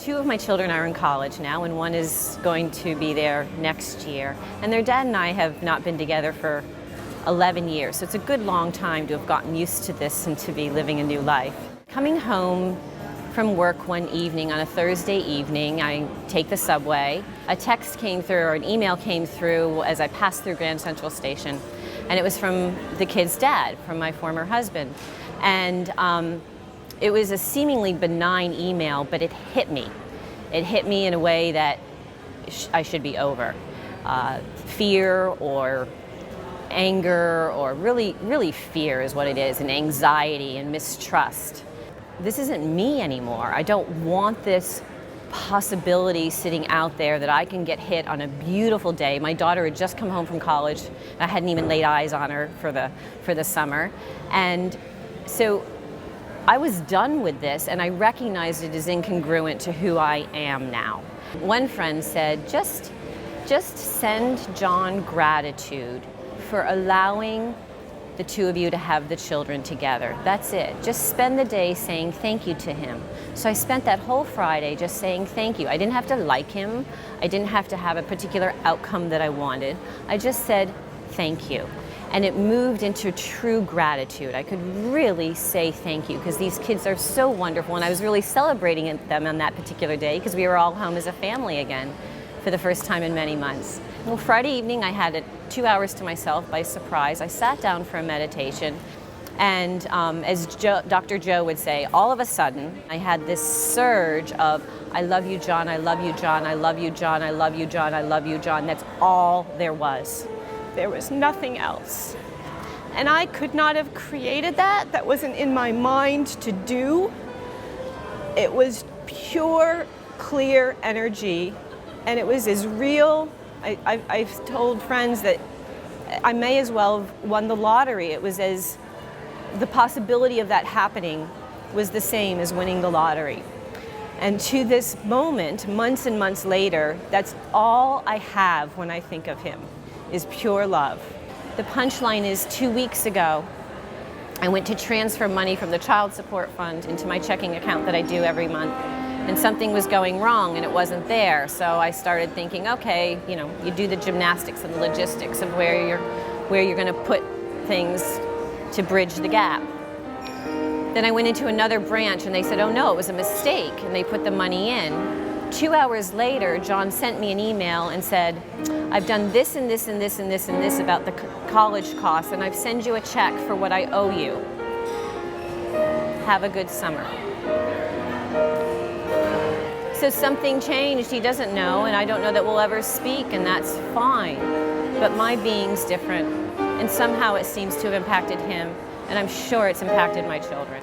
Two of my children are in college now, and one is going to be there next year. And their dad and I have not been together for 11 years, so it's a good long time to have gotten used to this and to be living a new life. Coming home from work one evening, on a Thursday evening, I take the subway. A text came through, or an email came through as I passed through Grand Central Station, and it was from the kid's dad, from my former husband. And it was a seemingly benign email, but it hit me. It hit me in a way that I should be over. Fear or anger, or really fear is what it is, and anxiety and mistrust. This isn't me anymore. I don't want this possibility sitting out there that I can get hit on a beautiful day. My daughter had just come home from college. I hadn't even laid eyes on her for the summer. And so I was done with this, and I recognized it as incongruent to who I am now. One friend said, just send John gratitude for allowing the two of you to have the children together. That's it. Just spend the day saying thank you to him. So I spent that whole Friday just saying thank you. I didn't have to like him. I didn't have to have a particular outcome that I wanted. I just said thank you. And it moved into true gratitude. I could really say thank you because these kids are so wonderful, and I was really celebrating them on that particular day because we were all home as a family again for the first time in many months. Well, Friday evening I had 2 hours to myself by surprise. I sat down for a meditation, and as Dr. Joe would say, all of a sudden I had this surge of, I love you, John, I love you, John, I love you, John, I love you, John, I love you, John. That's all there was. There was nothing else. And I could not have created that. That wasn't in my mind to do. It was pure, clear energy, and it was as real. I've told friends that I may as well have won the lottery. It was as, the possibility of that happening was the same as winning the lottery. And to this moment, months and months later, that's all I have when I think of him, is pure love. The punchline is 2 weeks ago, I went to transfer money from the child support fund into my checking account that I do every month, and something was going wrong and it wasn't there. So I started thinking, okay, you do the gymnastics and the logistics of where you're going to put things to bridge the gap. Then I went into another branch and they said, oh no, it was a mistake, and they put the money in. 2 hours later, John sent me an email and said, I've done this and this and this and this and this about the college costs, and I've sent you a check for what I owe you. Have a good summer. So something changed. He doesn't know, and I don't know that we'll ever speak, and that's fine. But my being's different, and somehow it seems to have impacted him, and I'm sure it's impacted my children.